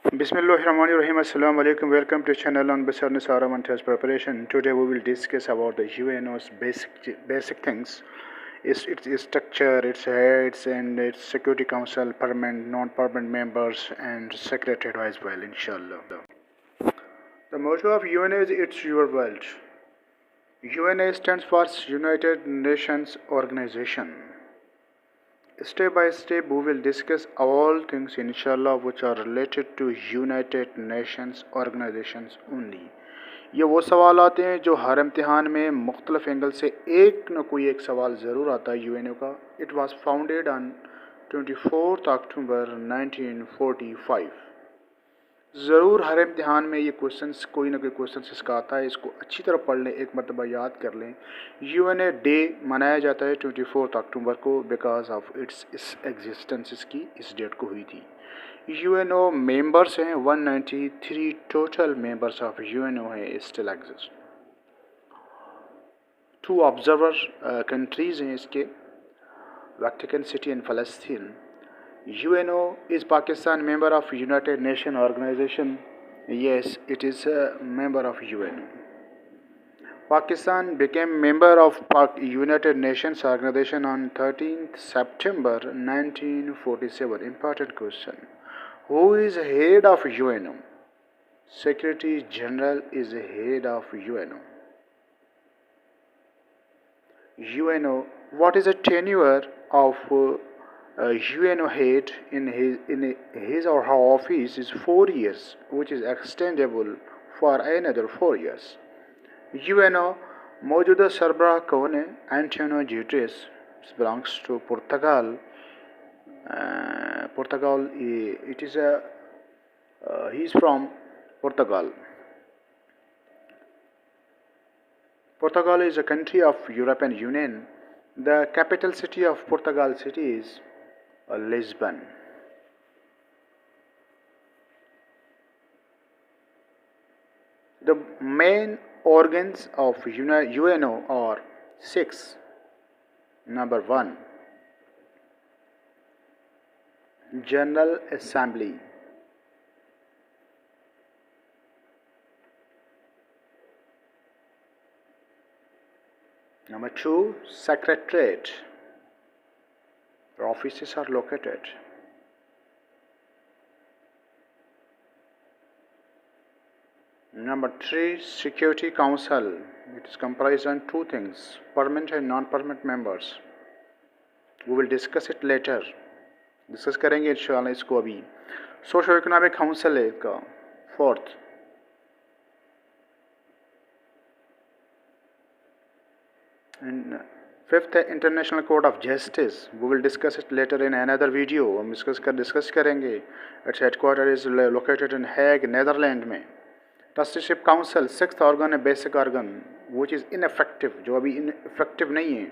Bismillahirrahmanirrahim. Assalamu alaikum. Welcome to channel on Basar Nisara Test preparation. Today we will discuss about the UNO's basic things. Its structure, its heads, and its Security Council, permanent, non-permanent members, and secretary as well. Inshallah. The motto of UNO is "It's Your World." UNO stands for United Nations Organization. Step by step, we will discuss all things, inshallah, which are related to United Nations Organizations only. ये वो सवाल आते हैं जो हर इम्तिहान में मुख्तलिफ angle से एक न कोई एक सवाल ज़रूर आता है यूएनओ का. इट वाज फाउंडेड ऑन 24 अक्टूबर 1945. ज़रूर हर इम्तिहान में ये क्वेश्चंस कोई ना कोई क्वेश्चंस इसका आता है. इसको अच्छी तरह पढ़ लें, एक मरतबा याद कर लें. यूएनए डे मनाया जाता है 24 अक्टूबर को बिकॉज ऑफ इट्स एग्जिस्टेंस. इसकी इस डेट को हुई थी. यूएनओ मेंबर्स हैं 193 टोटल मेंबर्स ऑफ यूएनओ है स्टिल एग्जिस्ट. 2 ऑब्जर्वर कंट्रीज़ हैं इसके, Vatican city and Palestine. UNO is Pakistan member of United Nations Organization? Yes, it is a member of UNO. Pakistan became member of United Nations Organization on 13th September 1947. Important question. Who is head of UNO? Secretary General is head of UNO. UNO, what is the tenure of UNO head in his or her office is 4 years, which is extendable for another 4 years. UNO मौजूदा सरबराह कौन है? Antonio Guterres. belongs to Portugal. Portugal, it is he is from Portugal. Portugal is a country of European Union. The capital city of Portugal city is Lisbon. The main organs of UNO are 6. Number 1, General Assembly. Number 2, Secretariat. Their offices are located. Number 3, Security Council. It is comprised on 2 things, permanent and non-permanent members. We will discuss it later. Discuss करेंगे इंशाल्लाह इसको अभी. Socio economic council है इसका. 4th, and 5th, international code of justice. We will discuss it later in another video. हम discuss करेंगे. It's headquarter is located in Hague, Netherland में. Trusteeship council 6th organ है, basic organ, which is ineffective, जो अभी ineffective नहीं है.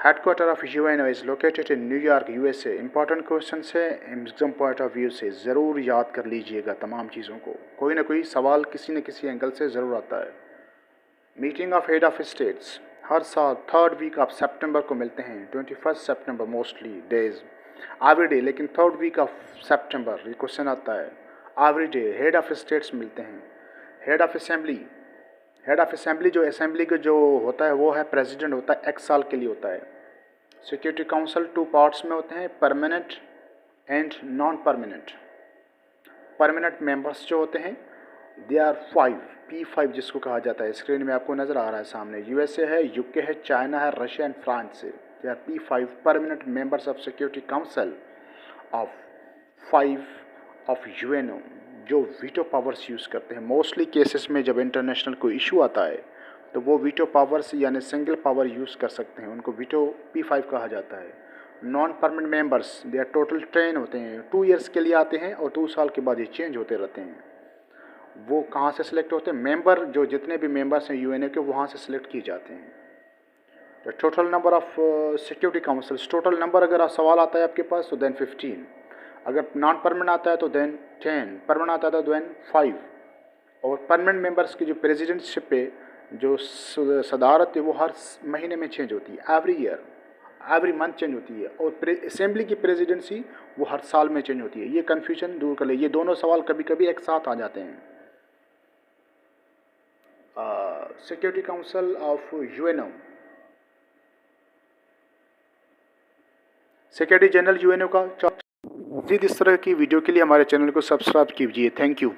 Headquarter of UNO is located in New York, USA. Important question है, exam point of view से ज़रूर याद कर लीजिएगा तमाम चीज़ों को. कोई ना कोई सवाल किसी न किसी एंगल से ज़रूर आता है. Meeting of head of states हर साल 3rd वीक ऑफ सितंबर को मिलते हैं. 21 सितंबर मोस्टली डेज, एवरी डे, लेकिन 3rd वीक ऑफ सितंबर ये क्वेश्चन आता है. Every day head of states मिलते हैं. हेड ऑफ असेंबली, जो असेंबली का जो होता है वो है प्रेसिडेंट होता है, 1 साल के लिए होता है. सिक्योरिटी काउंसिल 2 पार्ट्स में होते हैं, permanent and non permanent. Permanent members जो होते हैं दे आर 5, P5 जिसको कहा जाता है. स्क्रीन में आपको नज़र आ रहा है सामने. USA है, UK है, चाइना है, रशिया एंड फ्रांस है. They are P5 permanent members of security council of 5 of UNO, जो वीटो पावर्स यूज़ करते हैं. मोस्टली केसेस में जब इंटरनेशनल कोई इशू आता है तो वो वीटो पावर्स यानी सिंगल पावर यूज़ कर सकते हैं. उनको वीटो P5 कहा जाता है. Non permanent members they are total 10 होते हैं. 2 ईयर्स के लिए आते हैं और 2 साल के बाद ये चेंज होते रहते हैं. वो कहाँ से सिलेक्ट होते हैं? मेंबर, जो जितने भी मेंबर्स हैं UNO के, वहाँ से सिलेक्ट किए जाते हैं. तो total number of security councils, total number अगर सवाल आता है आपके पास तो देन 15. अगर नॉन परमानेंट आता है तो देन 10, परमानेंट आता है तो देन 5. और परमानेंट मेंबर्स की जो प्रेसिडेंटशिप पे जो सदारत है वो हर महीने में चेंज होती है, every year. Every month change होती है, और असेंबली की प्रेसिडेंसी वो हर साल में चेंज होती है। ये कन्फ्यूजन दूर कर ले, ये दोनों सवाल कभी कभी एक साथ आ जाते हैं। Security council of UNO, secretary general UNO का। इस तरह की वीडियो के लिए हमारे चैनल को सब्सक्राइब कीजिए। Thank you.